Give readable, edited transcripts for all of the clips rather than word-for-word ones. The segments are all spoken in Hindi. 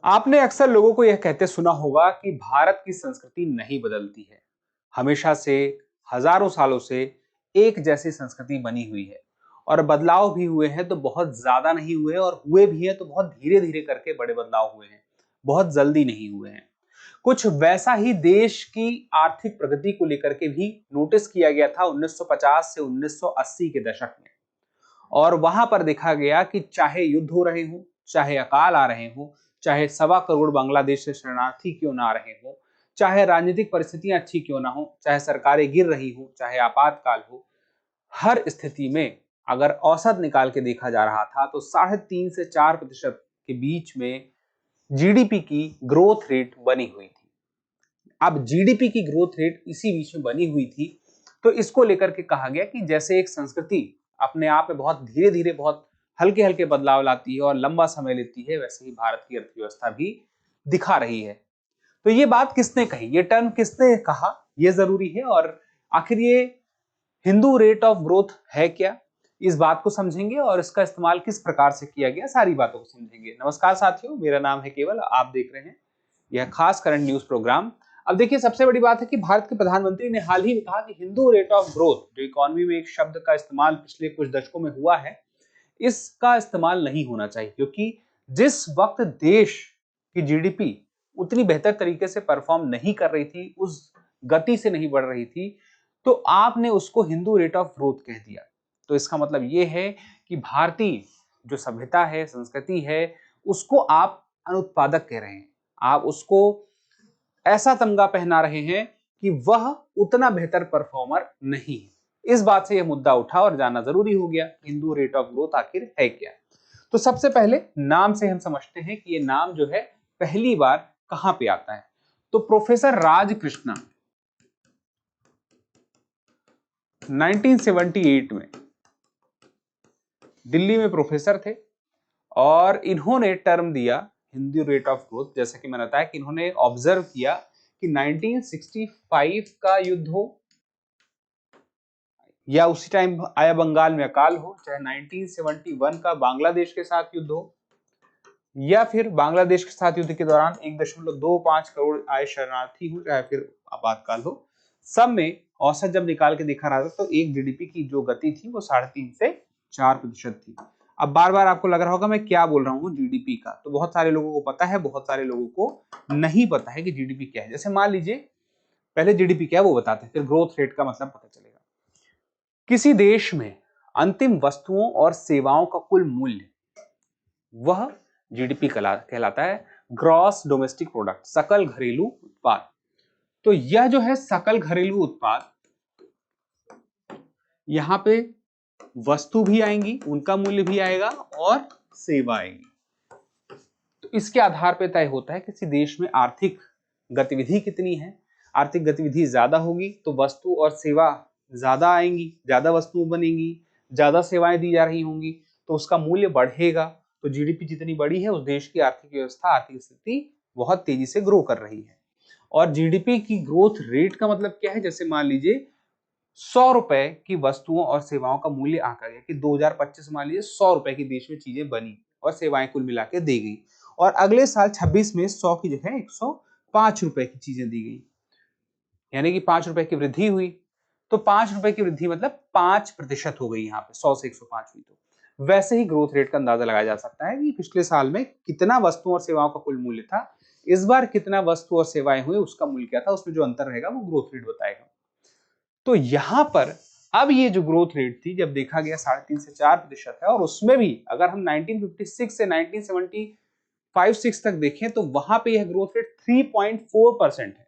आपने अक्सर लोगों को यह कहते सुना होगा कि भारत की संस्कृति नहीं बदलती है। हमेशा से, हजारों सालों से एक जैसी संस्कृति बनी हुई है और बदलाव भी हुए हैं तो बहुत ज्यादा नहीं हुए, और हुए भी हैं तो बहुत धीरे धीरे करके बड़े बदलाव हुए हैं, बहुत जल्दी नहीं हुए हैं। कुछ वैसा ही देश की आर्थिक प्रगति को लेकर के भी नोटिस किया गया था 1950 से 1980 के दशक में। और वहां पर देखा गया कि चाहे युद्ध हो रहे हो, चाहे अकाल आ रहे हो, चाहे 1.25 करोड़ बांग्लादेश से शरणार्थी क्यों ना आ रहे हो, चाहे राजनीतिक परिस्थितियां अच्छी क्यों ना हो, चाहे सरकारें गिर रही हो, चाहे आपातकाल हो, हर स्थिति में अगर औसत निकाल के देखा जा रहा था तो 3.5 से 4% के बीच में जीडीपी की ग्रोथ रेट बनी हुई थी। अब जीडीपी की ग्रोथ रेट इसी बीच में बनी हुई थी, तो इसको लेकर के कहा गया कि जैसे एक संस्कृति अपने आप में बहुत धीरे धीरे, बहुत हल्के हल्के बदलाव लाती है और लंबा समय लेती है, वैसे ही भारत की अर्थव्यवस्था भी दिखा रही है। तो ये बात किसने कही, ये टर्म किसने कहा, ये जरूरी है। और आखिर ये हिंदू रेट ऑफ ग्रोथ है क्या, इस बात को समझेंगे और इसका इस्तेमाल किस प्रकार से किया गया, सारी बातों को समझेंगे। नमस्कार साथियों, मेरा नाम है केवल, आप देख रहे हैं यह खास करंट न्यूज प्रोग्राम। अब देखिए, सबसे बड़ी बात है कि भारत के प्रधानमंत्री ने हाल ही में कहा कि हिंदू रेट ऑफ ग्रोथ, जो इकोनॉमी में एक शब्द का इस्तेमाल पिछले कुछ दशकों में हुआ है, इसका इस्तेमाल नहीं होना चाहिए। क्योंकि जिस वक्त देश की जीडीपी उतनी बेहतर तरीके से परफॉर्म नहीं कर रही थी, उस गति से नहीं बढ़ रही थी, तो आपने उसको हिंदू रेट ऑफ ग्रोथ कह दिया। तो इसका मतलब यह है कि भारतीय जो सभ्यता है, संस्कृति है, उसको आप अनुत्पादक कह रहे हैं। आप उसको ऐसा तमगा पहना रहे हैं कि वह उतना बेहतर परफॉर्मर नहीं है। इस बात से यह मुद्दा उठा और जानना जरूरी हो गया, हिंदू रेट ऑफ ग्रोथ आखिर है क्या। तो सबसे पहले नाम से हम समझते हैं कि यह नाम जो है पहली बार कहां पे आता है। तो प्रोफेसर राज कृष्णा 1978 में दिल्ली में प्रोफेसर थे और इन्होंने टर्म दिया हिंदी रेट ऑफ ग्रोथ। जैसा कि मैंने बताया कि इन्होंने ऑब्जर्व किया कि 1965 का युद्ध हो या उसी टाइम आया बंगाल में अकाल हो, चाहे 1971 का बांग्लादेश के साथ युद्ध हो, या फिर बांग्लादेश के साथ युद्ध के दौरान 1.25 करोड़ आए शरणार्थी हो, चाहे फिर आपातकाल हो, सब में औसत जब निकाल के देखा रहा था तो एक जीडीपी की जो गति थी वो 3.5 से 4% थी। अब बार बार आपको लग रहा होगा मैं क्या बोल रहा हूँ जीडीपी का, तो बहुत सारे लोगों को पता है, बहुत सारे लोगों को नहीं पता है कि जीडीपी क्या है। जैसे मान लीजिए, पहले जीडीपी क्या है वो बताते हैं, फिर ग्रोथ रेट का मतलब पता चलेगा। किसी देश में अंतिम वस्तुओं और सेवाओं का कुल मूल्य, वह जीडीपी कहलाता है, ग्रॉस डोमेस्टिक प्रोडक्ट, सकल घरेलू उत्पाद। तो यह जो है सकल घरेलू उत्पाद, यहां पे वस्तु भी आएंगी, उनका मूल्य भी आएगा और सेवा आएगी। तो इसके आधार पर तय होता है किसी देश में आर्थिक गतिविधि कितनी है। आर्थिक गतिविधि ज्यादा होगी तो वस्तु और सेवा ज्यादा आएंगी, ज्यादा वस्तु बनेंगी, ज्यादा सेवाएं दी जा रही होंगी, तो उसका मूल्य बढ़ेगा। तो जीडीपी जितनी बड़ी है, उस देश की आर्थिक व्यवस्था, आर्थिक स्थिति बहुत तेजी से ग्रो कर रही है। और जीडीपी की ग्रोथ रेट का मतलब क्या है, जैसे मान लीजिए 100 रुपए की वस्तुओं और सेवाओं का मूल्य आंका गया कि 2025 मान लीजिए 100 रुपए की देश में चीजें बनी और सेवाएं कुल मिला के दी गई, और अगले साल 26 में 100 की जगह 105 रुपए की चीजें दी गई, यानी कि 5 रुपए की वृद्धि हुई। तो 5 रुपए की वृद्धि मतलब 5% हो गई, यहाँ पे 100 से 105 हुई। तो वैसे ही ग्रोथ रेट का अंदाजा लगाया जा सकता है कि पिछले साल में कितना वस्तुओं और सेवाओं का कुल मूल्य था, इस बार कितना वस्तु और सेवाएं हुई, उसका मूल्य क्या था, उसमें जो अंतर रहेगा वो ग्रोथ रेट बताएगा। तो यहां पर अब ये जो ग्रोथ रेट थी, जब देखा गया 3.5 से 4% है, और उसमें भी अगर हम 1956 से 1975-6 तक देखें तो वहां पे यह ग्रोथ रेट 3.4% है।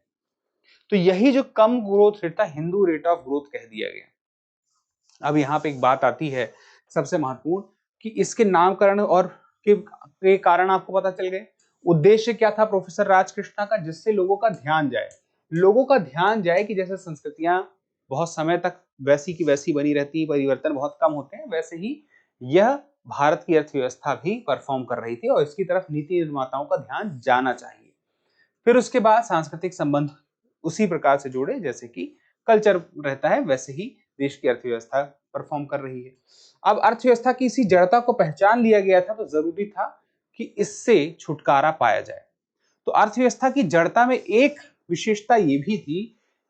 तो यही जो कम ग्रोथ रेट था, हिंदू रेट ऑफ ग्रोथ कह दिया गया। अब यहाँ पे एक बात आती है सबसे महत्वपूर्ण, कि इसके नामकरण और के कारण आपको पता चल गए। उद्देश्य क्या था प्रोफेसर राजकृष्णा का, जिससे लोगों का ध्यान जाए, लोगों का ध्यान जाए कि जैसे संस्कृतियां बहुत समय तक वैसी की वैसी बनी रहती, परिवर्तन बहुत कम होते हैं, वैसे ही यह भारत की अर्थव्यवस्था भी परफॉर्म कर रही थी और इसकी तरफ नीति निर्माताओं का ध्यान जाना चाहिए। फिर उसके बाद सांस्कृतिक संबंध उसी प्रकार से जोड़े, जैसे कि कल्चर रहता है, वैसे ही देश की अर्थव्यवस्था परफॉर्म कर रही है। अब अर्थव्यवस्था की इसी जड़ता को पहचान लिया गया था, तो जरूरी था कि इससे छुटकारा पाया जाए। तो अर्थव्यवस्था की जड़ता में एक विशेषता ये भी थी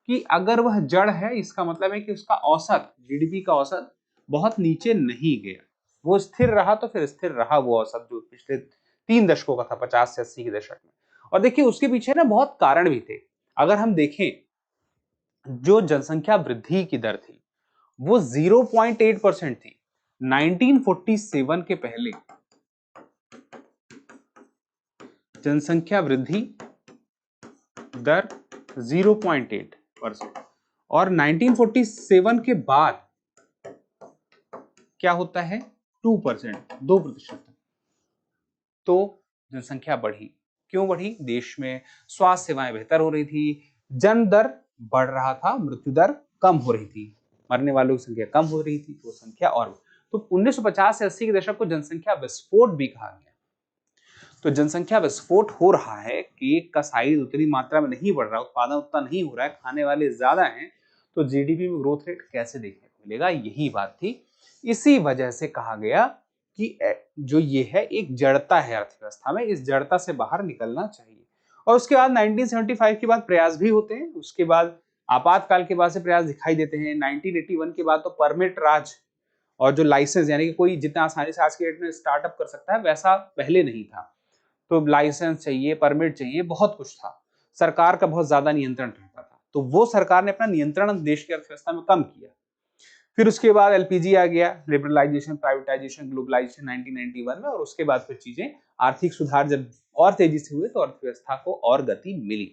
कि अगर वह जड़ है, इसका मतलब है कि उसका औसत, जीडीपी का औसत बहुत नीचे नहीं गया, वो स्थिर रहा। तो फिर स्थिर रहा वो औसत जो पिछले 3 दशकों का था, 50 से 80 के दशक में। और देखिए उसके पीछे ना बहुत कारण भी थे। अगर हम देखें, जो जनसंख्या वृद्धि की दर थी वो 0.8% थी 1947 के पहले। जनसंख्या वृद्धि दर 0.8% और 1947 के बाद क्या होता है 2%, 2%। तो जनसंख्या बढ़ी। क्यों बढ़ी? देश में स्वास्थ्य सेवाएं बेहतर हो रही थी, जन्म दर बढ़ रहा था, मृत्यु दर कम हो रही थी, मरने वालों की संख्या कम हो रही थी, तो संख्या और। तो 1950 से 80 के दशक को जनसंख्या विस्फोट भी कहा गया। तो जनसंख्या विस्फोट हो रहा है, केक का साइज उतनी मात्रा में नहीं बढ़ रहा, उत्पादन उतना नहीं हो रहा है, खाने वाले ज्यादा हैं, तो जीडीपी में ग्रोथ रेट कैसे देखने को मिलेगा? यही बात थी। इसी वजह से कहा गया कि जो ये है एक जड़ता है अर्थव्यवस्था में, इस जड़ता से बाहर निकलना चाहिए। और उसके बाद 1975 के बाद प्रयास भी होते हैं, उसके बाद आपातकाल के बाद से प्रयास दिखाई देते हैं। 1981 के बाद तो परमिट राज और जो लाइसेंस, यानी कि कोई जितना आसानी से आज के डेट में स्टार्टअप कर सकता है वैसा पहले नहीं था। तो लाइसेंस चाहिए, परमिट चाहिए, बहुत कुछ था, सरकार का बहुत ज्यादा नियंत्रण रहता था। तो वो सरकार ने अपना नियंत्रण देश की अर्थव्यवस्था में कम किया। फिर उसके बाद एलपीजी आ गया, लिबरलाइजेशन, प्राइवेटाइजेशन, ग्लोबलाइजेशन 1991 में। और उसके बाद फिर चीजें, आर्थिक सुधार जब और तेजी से हुए तो अर्थव्यवस्था को और गति मिली।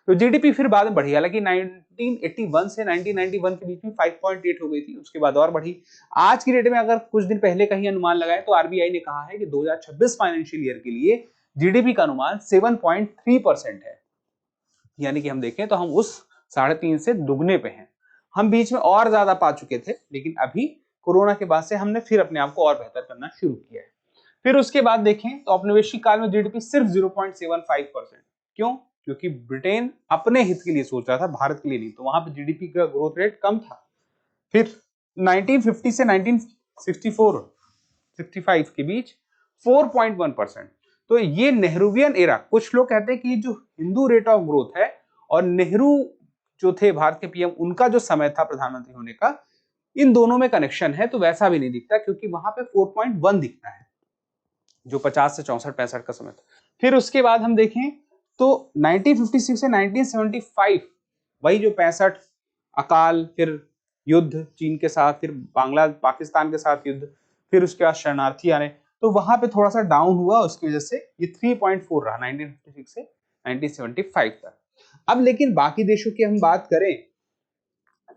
तो जीडीपी फिर बाद में बढ़ी, हालांकि 1981 से 1991 के बीच में 5.8 हो गई थी, उसके बाद और बढ़ी। आज की डेट में अगर कुछ दिन पहले कहीं अनुमान लगाए तो आरबीआई ने कहा है कि 2026 फाइनेंशियल ईयर के लिए जीडीपी का अनुमान 7.3% है। यानी कि हम देखें तो हम उस 3.5 से दुगने पे हैं। हम बीच में और ज्यादा पा चुके थे, लेकिन अभी कोरोना के बाद से हमने फिर अपने आप को और बेहतर करना शुरू किया है। फिर उसके बाद देखें तो औपनिवेशिक काल में जीडीपी सिर्फ 0.75%। क्यों? क्योंकि ब्रिटेन अपने हित के लिए सोच रहा था, भारत के लिए नहीं, तो वहां पे जीडीपी का ग्रोथ रेट कम था। फिर 1950 से 1964 65 के बीच 4.1%। तो ये नेहरूवियन एरा, कुछ लोग कहते हैं कि ये जो हिंदू रेट ऑफ ग्रोथ है और नेहरू जो थे भारत के पीएम, उनका जो समय था प्रधानमंत्री होने का, इन दोनों में कनेक्शन है। तो वैसा भी नहीं दिखता, क्योंकि वहां पे 4.1 दिखता है जो 50 से 64-65 का समय था। फिर उसके बाद हम देखें तो 1956 से 1975 वही जो 65 अकाल, फिर युद्ध चीन के साथ, फिर बांग्ला पाकिस्तान के साथ युद्ध, फिर उसके बाद शरणार्थी आने, तो वहां पे थोड़ा सा डाउन हुआ, उसकी वजह से ये 3.4 रहा 1956 से 1975 तक। अब लेकिन बाकी देशों की हम बात करें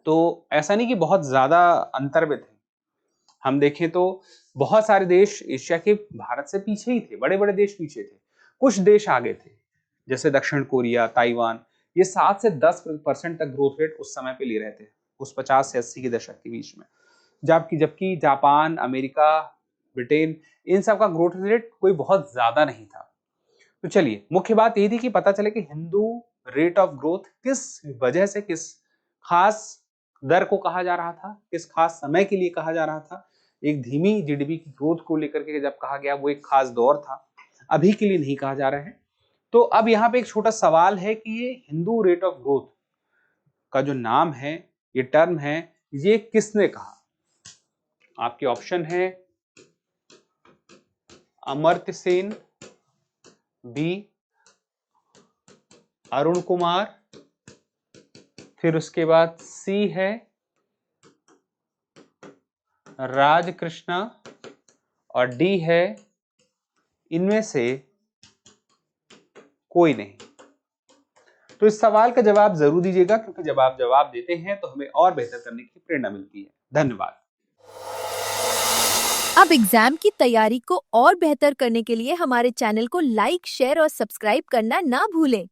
तो ऐसा नहीं कि बहुत ज्यादा अंतर में थे। हम देखें तो बहुत सारे देश एशिया के भारत से पीछे ही थे, बड़े बड़े देश पीछे थे, कुछ देश आगे थे, जैसे दक्षिण कोरिया, ताइवान, ये 7 से 10% तक ग्रोथ रेट उस समय पे ले रहे थे, उस 50 से 80 के दशक के बीच में। जबकि जापान, अमेरिका, ब्रिटेन, इन सब का ग्रोथ रेट कोई बहुत ज्यादा नहीं था। तो चलिए, मुख्य बात यही थी कि पता चले कि हिंदू रेट ऑफ ग्रोथ किस वजह से, किस खास दर को कहा जा रहा था, किस खास समय के लिए कहा जा रहा था। एक धीमी जीडीपी की ग्रोथ को लेकर के जब कहा गया, वो एक खास दौर था, अभी के लिए नहीं कहा जा रहा है। तो अब यहाँ पे एक छोटा सवाल है कि ये हिंदू रेट ऑफ ग्रोथ का जो नाम है, ये टर्म है, ये किसने कहा? आपके ऑप्शन है अमर्त्य सेन, बी अरुण कुमार, फिर उसके बाद सी है राज कृष्णा, और डी है इनमें से कोई नहीं। तो इस सवाल का जवाब जरूर दीजिएगा, क्योंकि जब आप जवाब देते हैं तो हमें और बेहतर करने की प्रेरणा मिलती है। धन्यवाद। अब एग्जाम की तैयारी को और बेहतर करने के लिए हमारे चैनल को लाइक, शेयर और सब्सक्राइब करना ना भूलें।